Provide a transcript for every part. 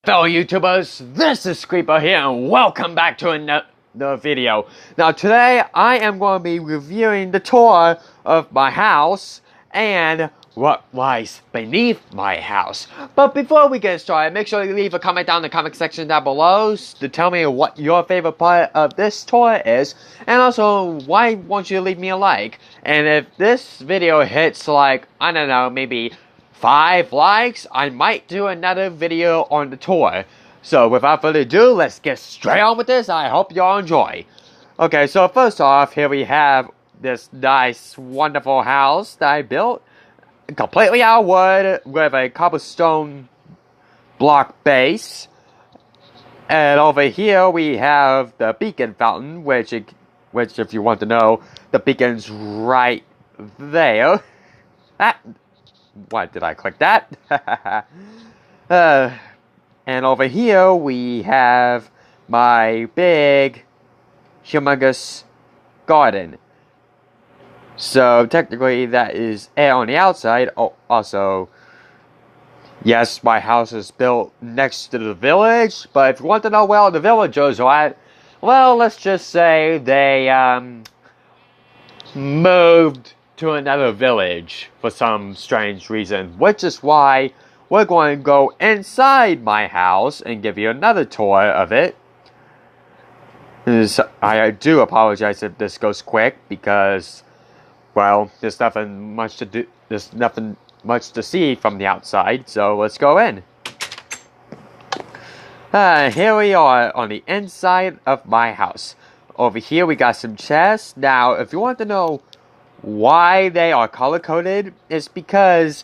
Fellow YouTubers, this is Creeper here and welcome back to another video. Now today I am going to be reviewing the tour of my house and what lies beneath my house. But before we get started, make sure you leave a comment down in the comment section down below to tell me what your favorite part of this tour is. And also, why won't you leave me a like? And if this video hits like, I don't know, maybe 5 likes, I might do another video on the tour. So without further ado, let's get straight on with this. I hope y'all enjoy. Okay, so first off, here we have this nice, wonderful house that I built. Completely out of wood with a cobblestone block base. And over here we have the beacon fountain, which if you want to know, the beacon's right there. Why did I click that? And over here we have my big, humongous garden. So technically that is air on the outside. Oh, also, yes, my house is built next to the village. But if you want to know where all the villagers are at, well, let's just say they moved to another village for some strange reason, which is why we're going to go inside my house and give you another tour of it. I do apologize if this goes quick because, well, there's nothing much to do. There's nothing much to see from the outside, so let's go in. Here we are on the inside of my house. Over here we got some chests. Now, if you want to know why they are color-coded, is because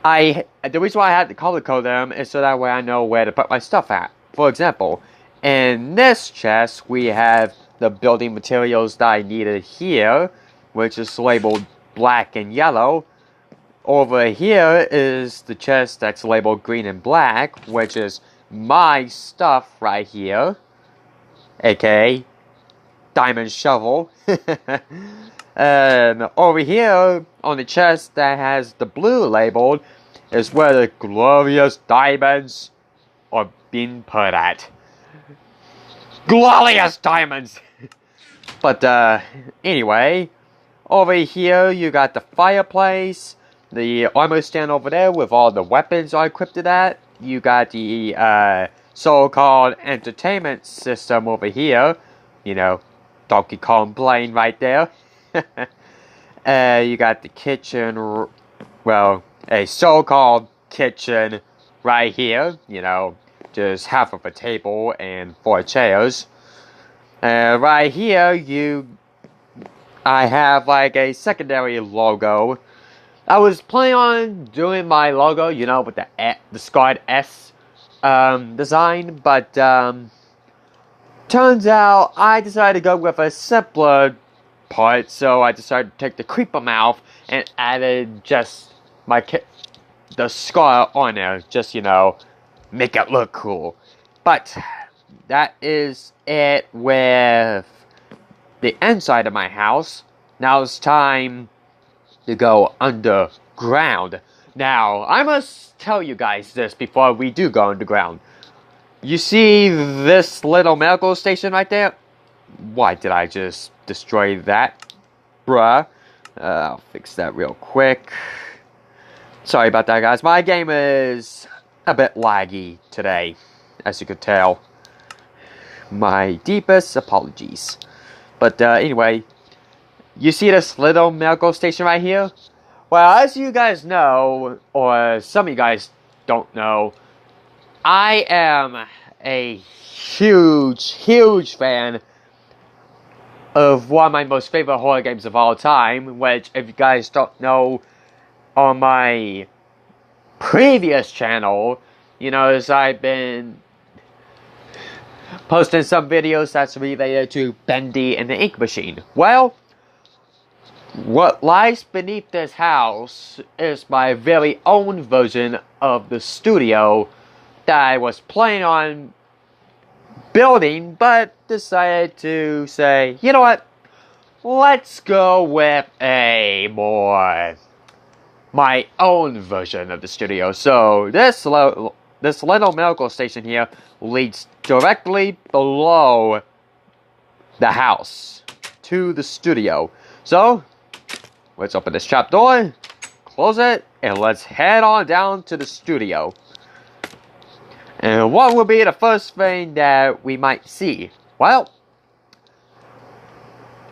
the reason why I had to color-code them is so that way I know where to put my stuff at. For example, in this chest, we have the building materials that I needed here, which is labeled black and yellow. Over here is the chest that's labeled green and black, which is my stuff right here, aka diamond shovel. And over here, on the chest that has the blue labeled, is where the glorious diamonds are being put at. Glorious diamonds! But, anyway, over here you got the fireplace, the armor stand over there with all the weapons are equipped at. You got the, so-called entertainment system over here. You know, Donkey Kong playing right there. You got the kitchen, well, a so-called kitchen right here, you know, just half of a table and 4 chairs. Right here, I have like a secondary logo. I was planning on doing my logo, you know, with the scarred S design, but turns out I decided to go with a simpler part, so I decided to take the creeper mouth and added just the scar on there, just, you know, make it look cool. But that is it with the inside of my house. Now it's time to go underground. Now, I must tell you guys this before we do go underground. You see this little medical station right there? Why did I just destroy that? Bruh. I'll fix that real quick. Sorry about that, guys. My game is a bit laggy today, as you could tell. My deepest apologies. But anyway, you see this little medical station right here? Well, as you guys know, or some of you guys don't know, I am a huge fan of one of my most favorite horror games of all time, which, if you guys don't know, on my previous channel, you know, as I've been posting some videos that's related to Bendy and the Ink Machine. Well, what lies beneath this house is my very own version of the studio that I was planning on building, but decided to say, you know what, let's go with my own version of the studio. So this this little medical station here leads directly below the house to the studio. So let's open this trap door, close it, and let's head on down to the studio. And what will be the first thing that we might see? Well,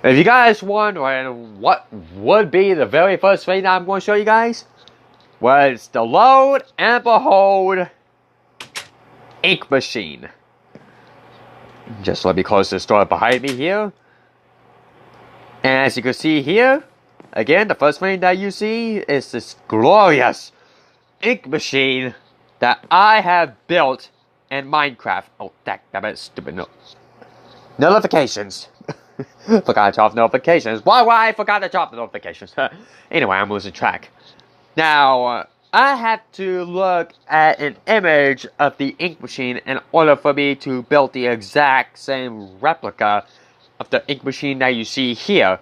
if you guys wondering what would be the very first thing that I'm going to show you guys, well, it's the load and behold ink machine. Just let me close this door behind me here. And as you can see here, again, the first thing that you see is this glorious ink machine that I have built in Minecraft. Oh, damn it, stupid notifications. Forgot to turn off notifications. Why I forgot to turn off the notifications? Anyway, I'm losing track. Now, I have to look at an image of the ink machine in order for me to build the exact same replica of the ink machine that you see here.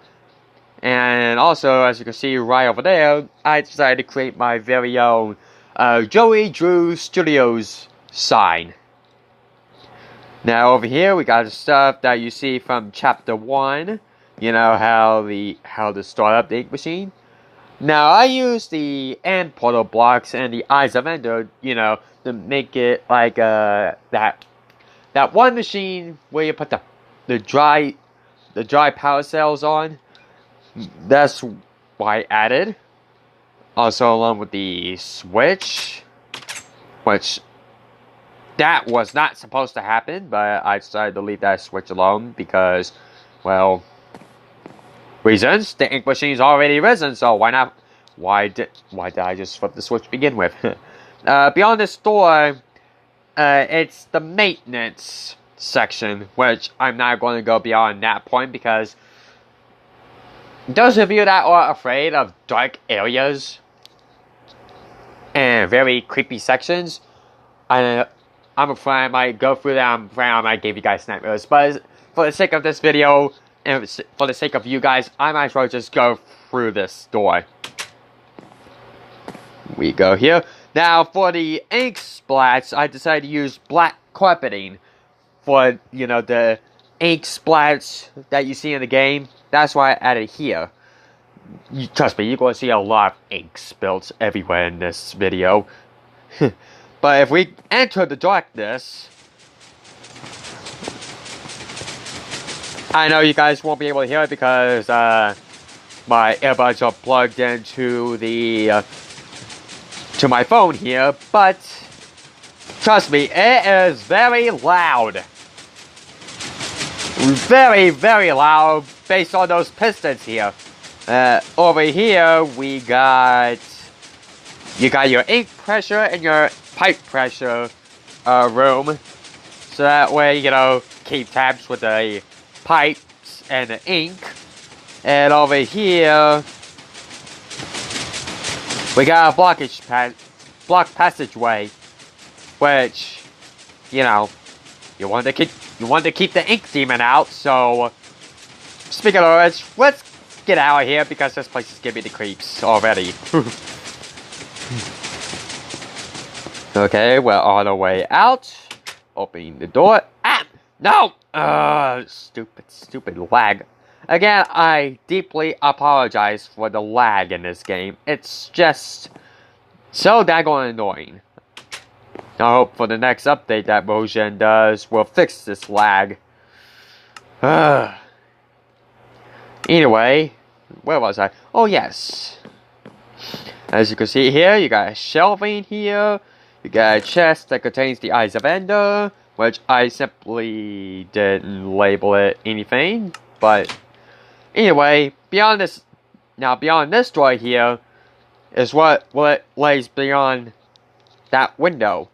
And also, as you can see right over there, I decided to create my very own Joey Drew Studios sign. Now over here we got the stuff that you see from chapter 1. You know how to start up the ink machine. Now I use the end portal blocks and the eyes of ender, you know, to make it like that one machine where you put the dry power cells on. That's why I added. Also along with the switch, which that was not supposed to happen, but I decided to leave that switch alone because, well, reasons. The ink machine's already risen, so why not? Why did I just flip the switch to begin with? Beyond this door, it's the maintenance section, which I'm not going to go beyond that point because those of you that are afraid of dark areas and very creepy sections, I'm afraid I might go through that. I'm afraid I might give you guys nightmares. But for the sake of this video, and for the sake of you guys, I might as well just go through this door. We go here. Now, for the ink splats, I decided to use black carpeting for, you know, the ink splats that you see in the game. That's why I added here. Trust me, you're going to see a lot of ink spills everywhere in this video. But if we enter the darkness, I know you guys won't be able to hear it because my earbuds are plugged into the to my phone here, but trust me, it is very loud. Very, very loud based on those pistons here. Over here, you got your ink pressure and your pipe pressure room. So that way, you know, keep tabs with the pipes and the ink. And over here, we got a block passageway, which, you know, you want to keep the ink demon out. So, speaking of which, let's get out of here because this place is giving me the creeps already. Okay, we're on our way out. Opening the door. Ah! No! Stupid lag. Again, I deeply apologize for the lag in this game. It's just so daggone annoying. I hope for the next update that Mojang does will fix this lag. Anyway, where was I? Oh, yes. As you can see here, you got a shelving here. You got a chest that contains the Eyes of Ender, which I simply didn't label it anything. But anyway, beyond this door here is what lays beyond that window,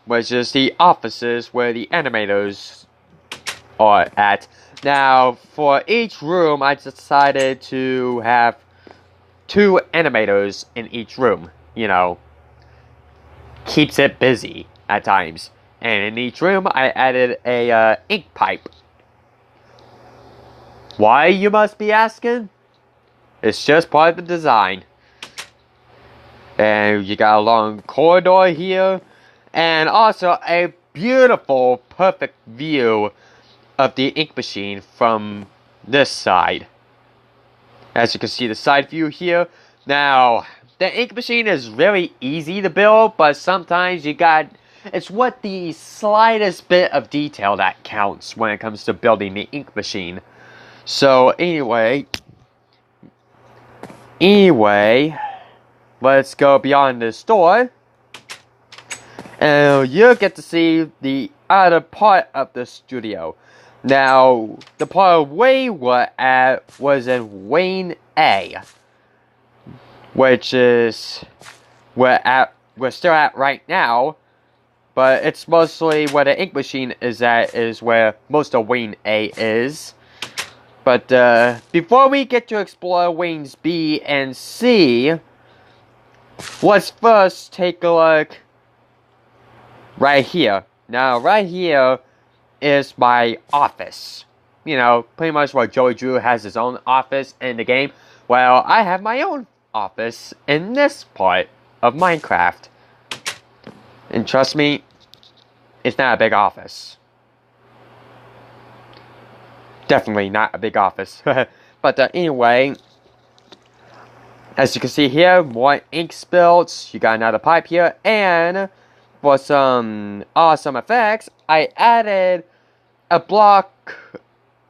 which is the offices where the animators are at. Now, for each room, I decided to have 2 animators in each room. You know, keeps it busy at times. And in each room, I added a ink pipe. Why, you must be asking? It's just part of the design. And you got a long corridor here. and also a beautiful, perfect view of the ink machine from this side. As you can see, the side view here. Now, the ink machine is very easy to build, but sometimes it's what the slightest bit of detail that counts when it comes to building the ink machine. So anyway, let's go beyond this door. And you get to see the other part of the studio. Now, the part we were at was in Wing A, which is we're still at right now, but it's mostly where the ink machine is at, is where most of Wing A is. But before we get to explore Wings B and C, let's first take a look right here. Now, right here is my office. You know, pretty much where Joey Drew has his own office in the game. Well, I have my own office in this part of Minecraft. And trust me, it's not a big office. Definitely not a big office. But anyway, as you can see here, more ink spills. You got another pipe here. And for some awesome effects, I added a block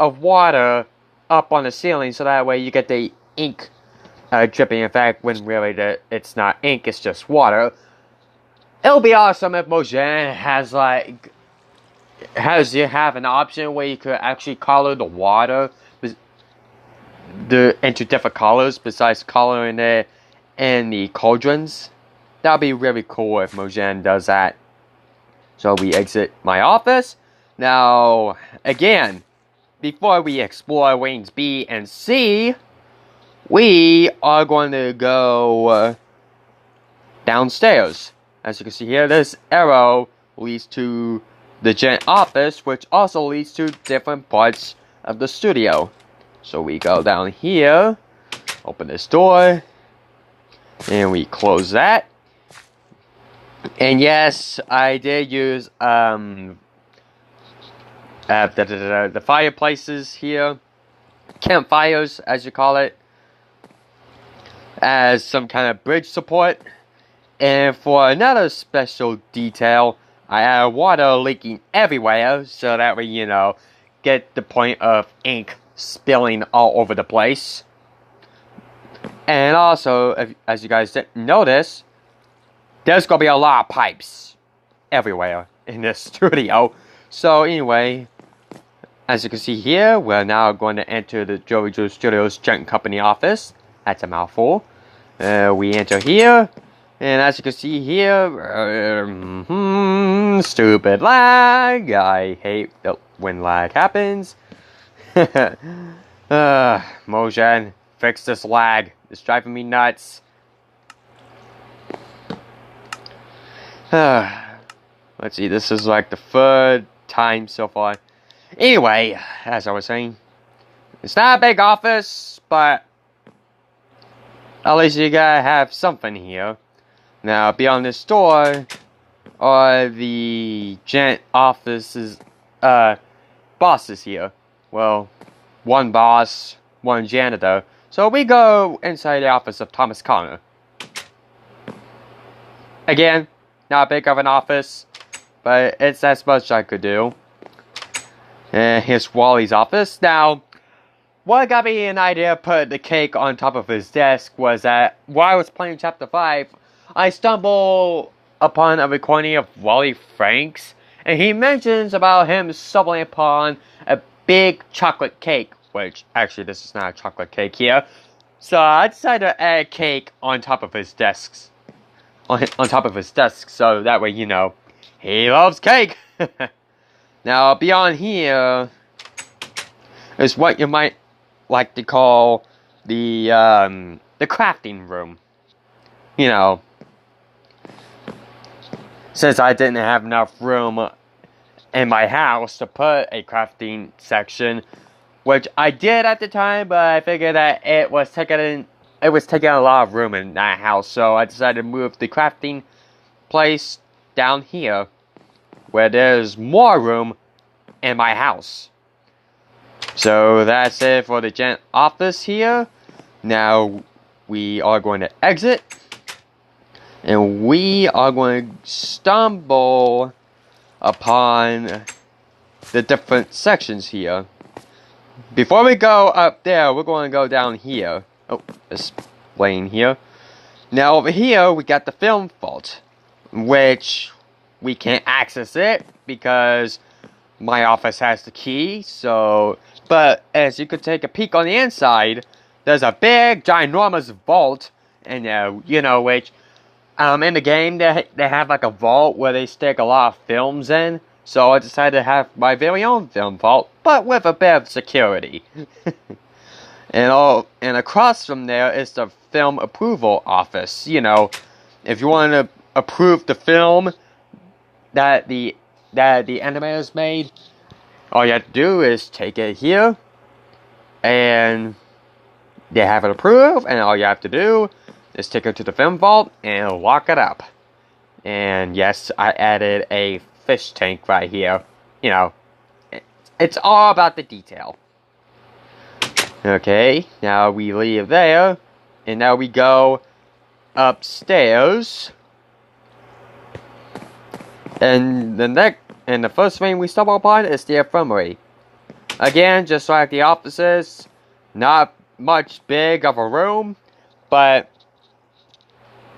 of water up on the ceiling, so that way you get the ink dripping effect when really it's not ink, it's just water. It'll be awesome if Mojang has you have an option where you could actually color the water into different colors besides coloring it in the cauldrons. That'd be really cool if Mojang does that. So we exit my office. Now, again, before we explore Wings B and C, we are going to go downstairs. As you can see here, this arrow leads to the giant office, which also leads to different parts of the studio. So we go down here, open this door, and we close that. And yes, I did use the fireplaces here, campfires as you call it, as some kind of bridge support. And for another special detail, I had water leaking everywhere, so that way, you know, get the point of ink spilling all over the place. And also, as you guys didn't notice, there's gonna be a lot of pipes everywhere in this studio. So anyway, as you can see here, we're now going to enter the Joey Drew Studios Giant Company office. That's a mouthful. We enter here, and as you can see here, stupid lag. I hate when lag happens. Mojang, fix this lag. It's driving me nuts. Let's see, this is like the third time so far. Anyway, as I was saying, it's not a big office, but at least you gotta have something here. Now, beyond this door are the giant office's bosses here. Well, one boss, one janitor. So we go inside the office of Thomas Connor. Again, not big of an office, but it's as much I could do. And here's Wally's office. Now, what got me an idea to put the cake on top of his desk was that while I was playing Chapter 5, I stumbled upon a recording of Wally Franks, and he mentions about him stumbling upon a big chocolate cake, which actually this is not a chocolate cake here. So I decided to add cake on top of his desk. On top of his desk, so that way, you know, he loves cake. Now, beyond here is what you might like to call the crafting room. You know, since I didn't have enough room in my house to put a crafting section, which I did at the time, but I figured that it was taking a lot of room in that house, so I decided to move the crafting place down here, where there's more room in my house. So that's it for the gent office here. Now we are going to exit, and we are going to stumble upon the different sections here. Before we go up there, we're going to go down here. Oh, this lane here. Now over here, we got the film vault, which we can't access it because my office has the key. So, but as you could take a peek on the inside, there's a big, ginormous vault, and which in the game they have like a vault where they stick a lot of films in. So I decided to have my very own film vault, but with a bit of security. And across from there is the film approval office. If you want to approve the film that the animators made, all you have to do is take it here, and they have it approved, and all you have to do is take it to the film vault and lock it up. And yes, I added a fish tank right here. It's all about the detail. Okay, now we leave there, and now we go upstairs. And the first thing we stumble upon is the infirmary. Again, just like the offices, not much big of a room, but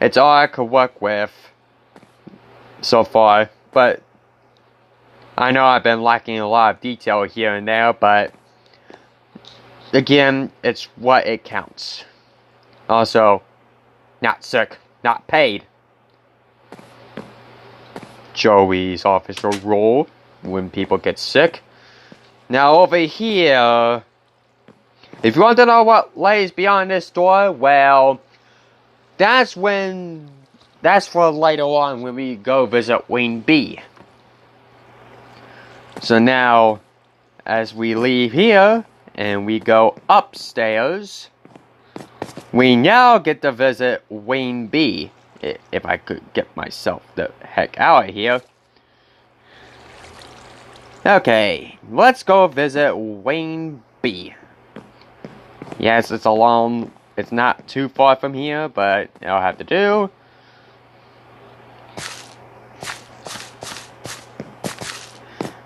it's all I could work with so far. But I know I've been lacking a lot of detail here and there, but again, it's what it counts. Also, not sick, not paid. Joey's official rule when people get sick. Now over here, if you want to know what lays beyond this door, well, that's for later on when we go visit Wing B. So now, as we leave here, and we go upstairs, we now get to visit Wing B. If I could get myself the heck out of here. Okay, let's go visit Wing B. Yes, it's not too far from here, but I'll have to do.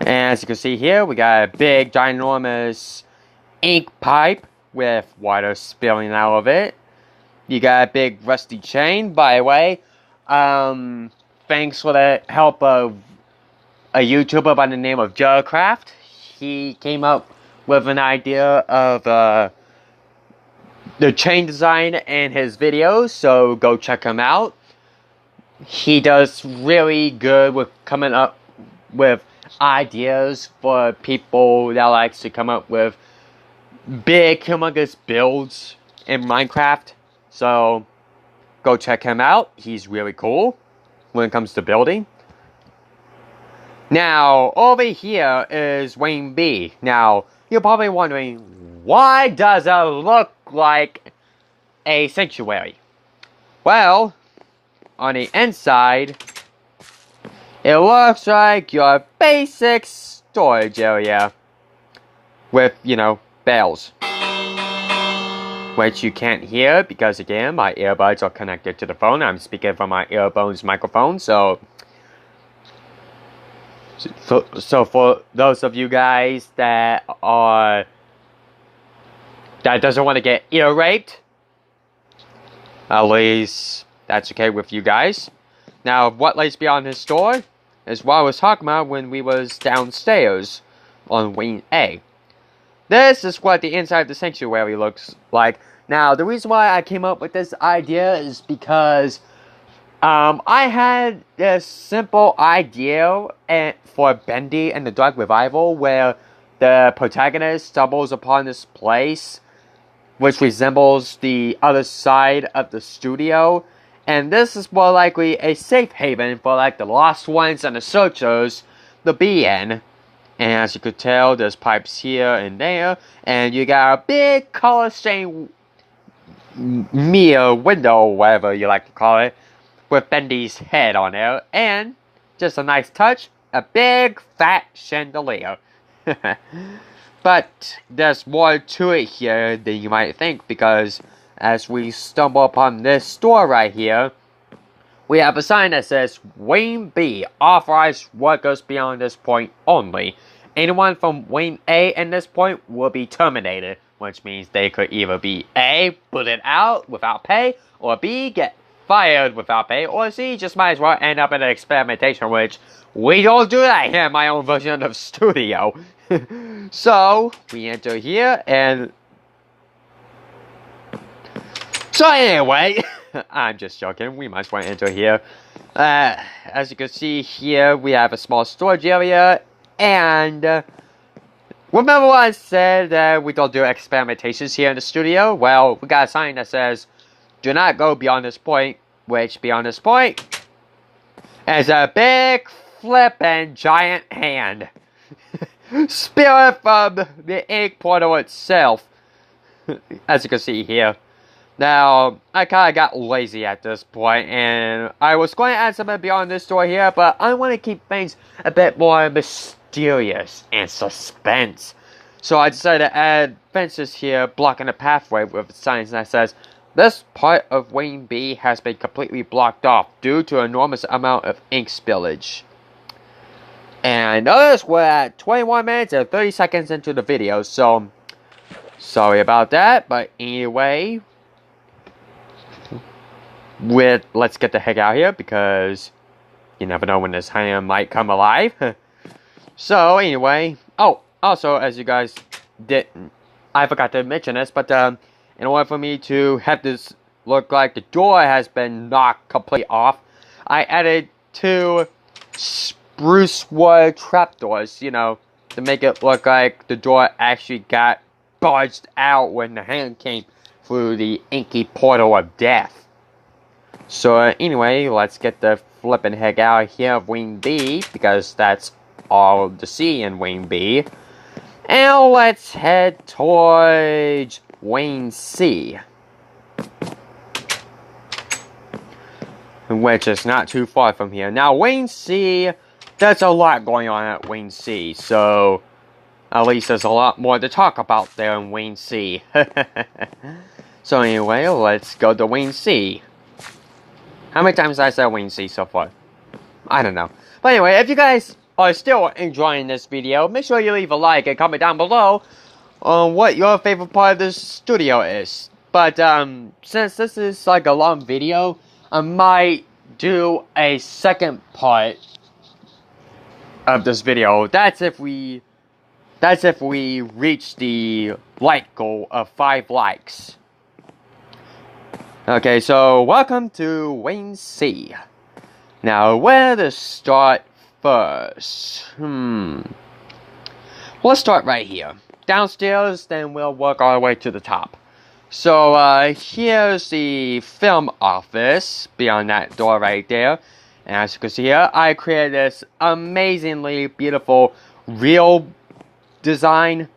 And as you can see here, we got a big, ginormous ink pipe with water spilling out of it. You got a big rusty chain, by the way. Thanks for the help of a YouTuber by the name of Joecraft. He came up with an idea of the chain design in his videos, so go check him out. He does really good with coming up with ideas for people that likes to come up with big, humongous builds in Minecraft. So, go check him out. He's really cool when it comes to building. Now, over here is Wing B. Now, you're probably wondering, why does it look like a sanctuary? Well, on the inside, it looks like your basic storage area with, bales. Which you can't hear because, again, my earbuds are connected to the phone. I'm speaking from my earbuds microphone, so for those of you guys that doesn't want to get ear raped, at least that's okay with you guys. Now, what lays beyond this door is what I was talking about when we was downstairs on Wing A. This is what the inside of the sanctuary looks like. Now, the reason why I came up with this idea is because I had this simple idea for Bendy and the Dark Revival where the protagonist stumbles upon this place which resembles the other side of the studio. And this is more likely a safe haven for like the lost ones and the searchers to be in. And as you could tell, there's pipes here and there. And you got a big color stained mirror window, whatever you like to call it, with Bendy's head on there. And just a nice touch, a big fat chandelier. But there's more to it here than you might think, because as we stumble upon this store right here, we have a sign that says Wing B, authorized workers beyond this point only. Anyone from Wing A in this point will be terminated, which means they could either be A, bullet out without pay, or B, get fired without pay, or C, just might as well end up in an experimentation, which we don't do that here in my own version of studio. So, we enter here, and so anyway, I'm just joking, we might as well enter here. As you can see here, we have a small storage area, and remember what I said that we don't do experimentations here in the studio? Well, we got a sign that says, do not go beyond this point, which beyond this point is a big flippin' giant hand. Spewing from the ink portal itself, as you can see here. Now, I kind of got lazy at this point, and I was going to add something beyond this door here, but I want to keep things a bit more mysterious and suspense. So I decided to add fences here blocking the pathway with signs that says, this part of Wing B has been completely blocked off due to an enormous amount of ink spillage. And notice we're at 21 minutes and 30 seconds into the video, so sorry about that, but anyway, let's get the heck out here, because you never know when this hand might come alive. So anyway, oh, also, as you guys didn't, I forgot to mention this, but in order for me to have this look like the door has been knocked completely off, I added 2 spruce wood trapdoors, you know, to make it look like the door actually got barged out when the hand came through the inky portal of death. So anyway, let's get the flippin' heck out here of Wing B, because that's all to see in Wing B. And let's head towards Wing C, which is not too far from here. Now, Wing C, there's a lot going on at Wing C, so at least there's a lot more to talk about there in Wing C. So anyway, let's go to Wing C. How many times have I said Wing C so far? I don't know. But anyway, if you guys are still enjoying this video, make sure you leave a like and comment down below on what your favorite part of this studio is. But since this is like a long video, I might do a second part of this video. That's if we reach the like goal of 5 likes. Okay, so welcome to Wing C. Now, where to start first? Let's start right here. Downstairs, then we'll work our way to the top. So, here's the film office beyond that door right there. And as you can see here, I created this amazingly beautiful real design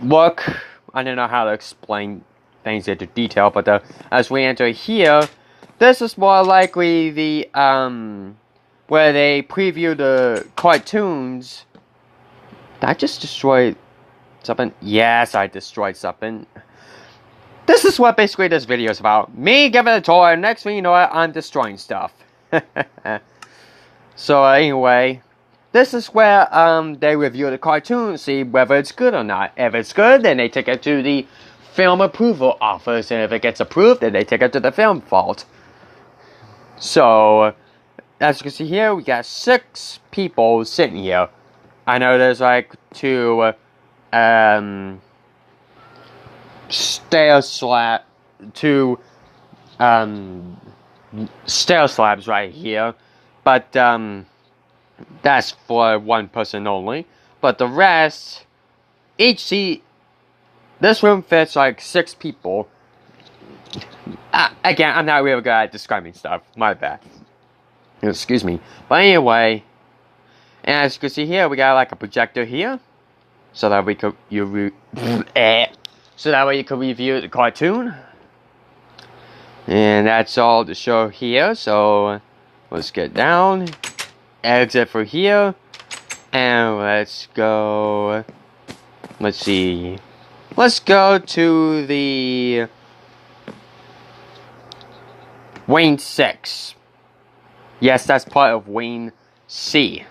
look. I don't know how to explain things into detail, but as we enter here, this is more likely the where they preview the cartoons. Did I just destroy something? Yes, I destroyed something. This is what basically this video is about. Me giving a tour, and next thing you know, I'm destroying stuff. So anyway, this is where they review the cartoon, see whether it's good or not. If it's good, then they take it to the film approval office, and if it gets approved, then they take it to the film vault. So, as you can see here, we got 6 people sitting here. I know there's like 2 stair slabs right here, but that's for 1 person only. But the rest, each seat, this room fits like 6 people. Again, I'm not really good at describing stuff. My bad. Excuse me. But anyway, and as you can see here, we got like a projector here, so that we could so that way you can review the cartoon. And that's all to show here. So Let's get down. Exit for here. And let's go. Let's see. Let's go to the Wing 6. Yes, that's part of Wing C.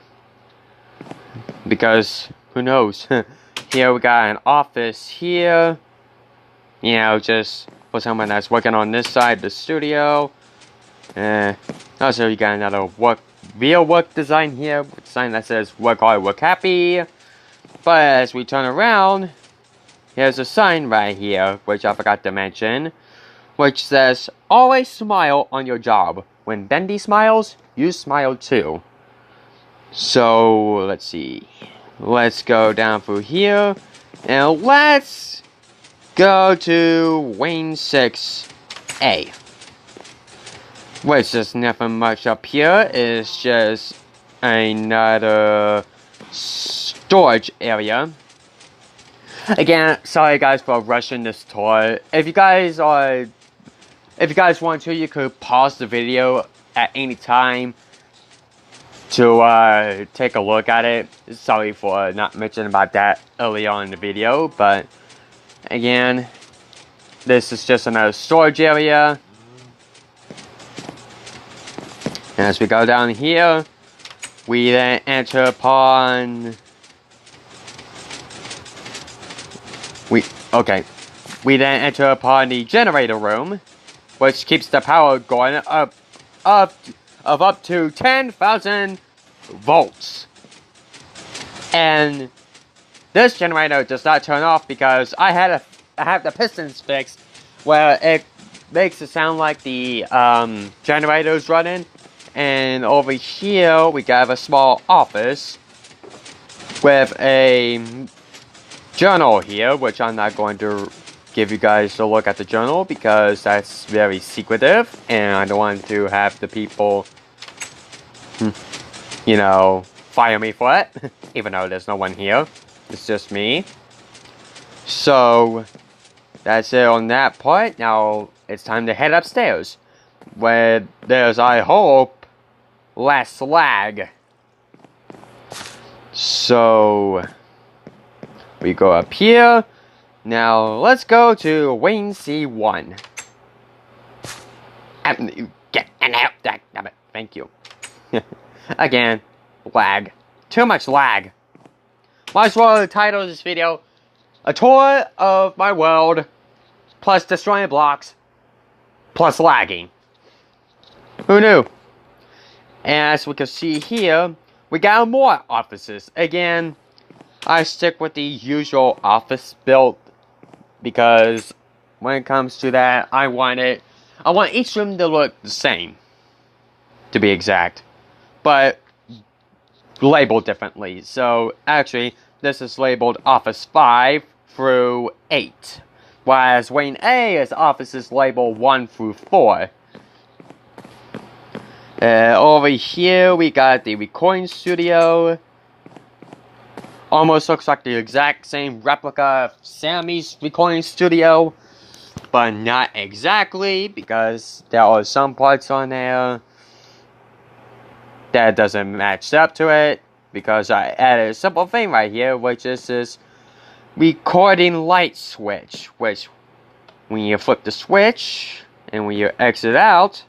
Because, who knows? Here we got an office here. You know, just for someone that's working on this side of the studio. Also, you got another real work design here. With a sign that says work hard, work happy. But as we turn around, here's a sign right here, which I forgot to mention. Which says, always smile on your job. When Bendy smiles, you smile too. So, let's see. Let's go down through here. And let's go to Wing 6A. Which there's nothing much up here. It's just another storage area. Again, sorry guys for rushing this tour. If you guys want to, you could pause the video at any time to take a look at it. Sorry for not mentioning about that early on in the video, but again, this is just another storage area. And as we go down here, we then enter upon we then enter upon the generator room, which keeps the power going up to 10,000 volts. And this generator does not turn off because I have the pistons fixed, where it makes it sound like the generator's running. And over here we got a small office with a journal here, which I'm not going to give you guys a look at the journal because that's very secretive, and I don't want to have the people, you know, fire me for it, even though there's no one here. It's just me. So that's it on that part. Now it's time to head upstairs, where there's, I hope, less lag. So we go up here. Now let's go to Wing C1. Get out. Damn it. Thank you. Again, lag. Too much lag. Might as well title this video a tour of my world, plus destroying blocks, plus lagging. Who knew? And as we can see here, we got more offices. Again, I stick with the usual office build because when it comes to that, I want each room to look the same, to be exact, but labeled differently. So actually, this is labeled Office 5 through 8, whereas Wing A is offices labeled 1 through 4. Over here, we got the recording studio. Almost looks like the exact same replica of Sammy's recording studio, but not exactly, because there are some parts on there that doesn't match up to it, because I added a simple thing right here, which is this recording light switch, which when you flip the switch and when you exit out,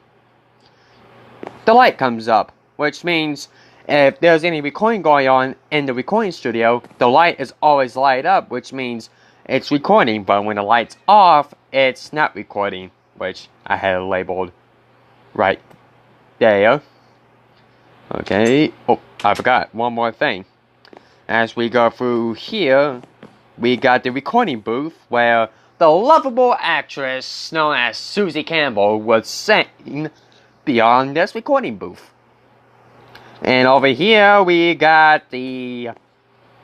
the light comes up, which means if there's any recording going on in the recording studio, the light is always light up, which means it's recording, but when the light's off, it's not recording, which I had labeled right there. Okay, oh, I forgot one more thing. As we go through here, we got the recording booth where the lovable actress known as Susie Campbell was seen beyond this recording booth. And over here, we got the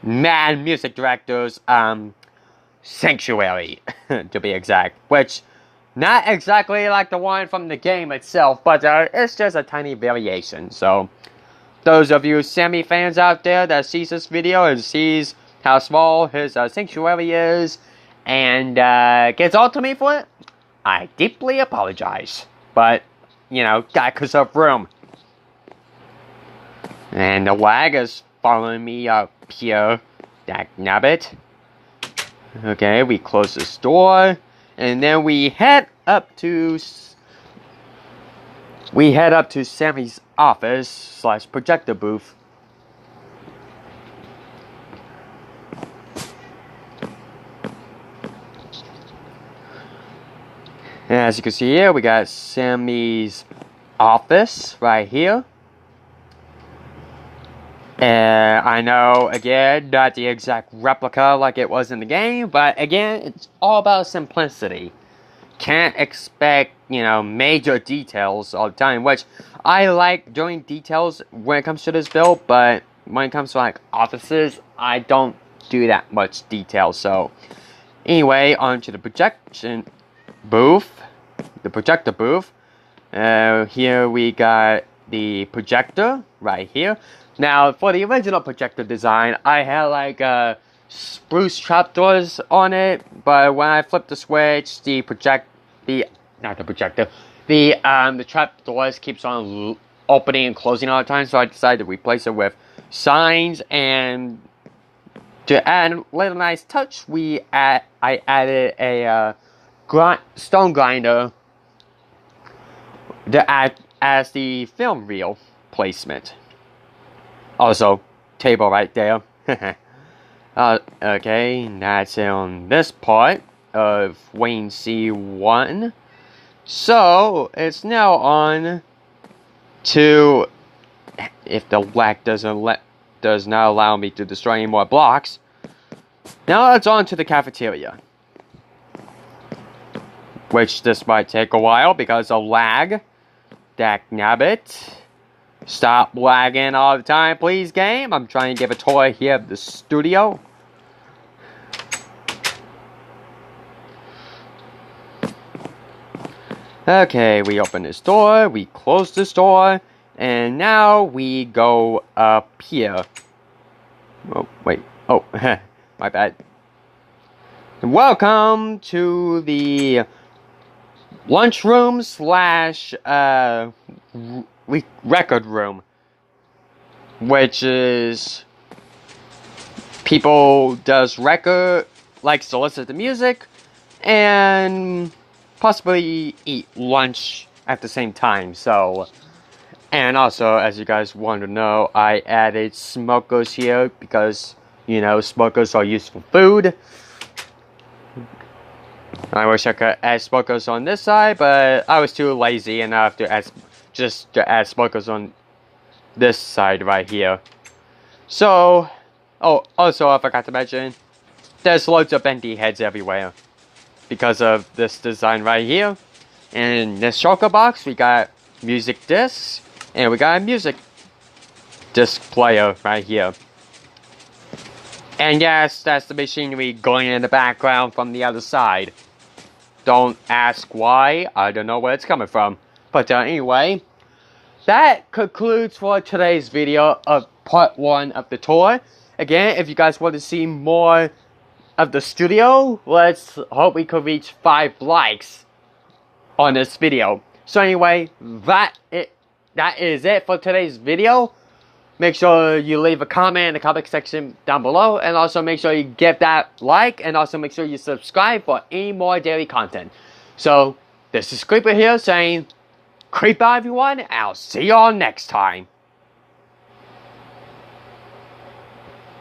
Mad Music Director's sanctuary, to be exact, which not exactly like the one from the game itself, but it's just a tiny variation. So those of you Sammy fans out there that sees this video and sees how small his sanctuary is and gets on to me for it, I deeply apologize. But, you know, gotta conserve room. And the lag is following me up here. Dagnabbit. Okay, we close this door. And then we head up to Sammy's office / projector booth. And as you can see here, we got Sammy's office right here. And I know, again, not the exact replica like it was in the game, but again, it's all about simplicity. Can't expect, major details all the time, which I like doing details when it comes to this build, but when it comes to like offices, I don't do that much detail. So anyway, on to the projector booth. Here we got the projector right here. Now, for the original projector design, I had like spruce trapdoors on it, but when I flipped the switch, the trapdoors keeps on opening and closing all the time, so I decided to replace it with signs. And to add a little nice touch, I added a stone grinder to add as the film reel placement. Also, table right there. Okay, that's on this part of Wayne C1. So, it's now on to, if the lag does not allow me to destroy any more blocks. Now it's on to the cafeteria. Which this might take a while because of lag. Dagnabbit. Stop lagging all the time, please, game. I'm trying to give a tour here of the studio. Okay, we open this door, we close this door, and now we go up here. Oh, wait. Oh, my bad. Welcome to the lunchroom / record room, which is people does record, likes to listen to music, and possibly eat lunch at the same time. So, and also, as you guys want to know, I added smokers here because, smokers are useful food. I wish I could add smokers on this side, but I was too lazy enough to add smokers on this side right here. So, also I forgot to mention, there's loads of bendy heads everywhere because of this design right here. And in this shulker box, we got music discs, and we got a music disc player right here. And yes, that's the machinery going in the background from the other side. Don't ask why, I don't know where it's coming from. But anyway, that concludes for today's video of part 1 of the tour. Again, if you guys want to see more of the studio, let's hope we could reach 5 likes on this video. So anyway, that is it for today's video. Make sure you leave a comment in the comment section down below, and also make sure you give that like, and also make sure you subscribe for any more daily content. So, this is Creeper here saying, creep out everyone, and I'll see y'all next time.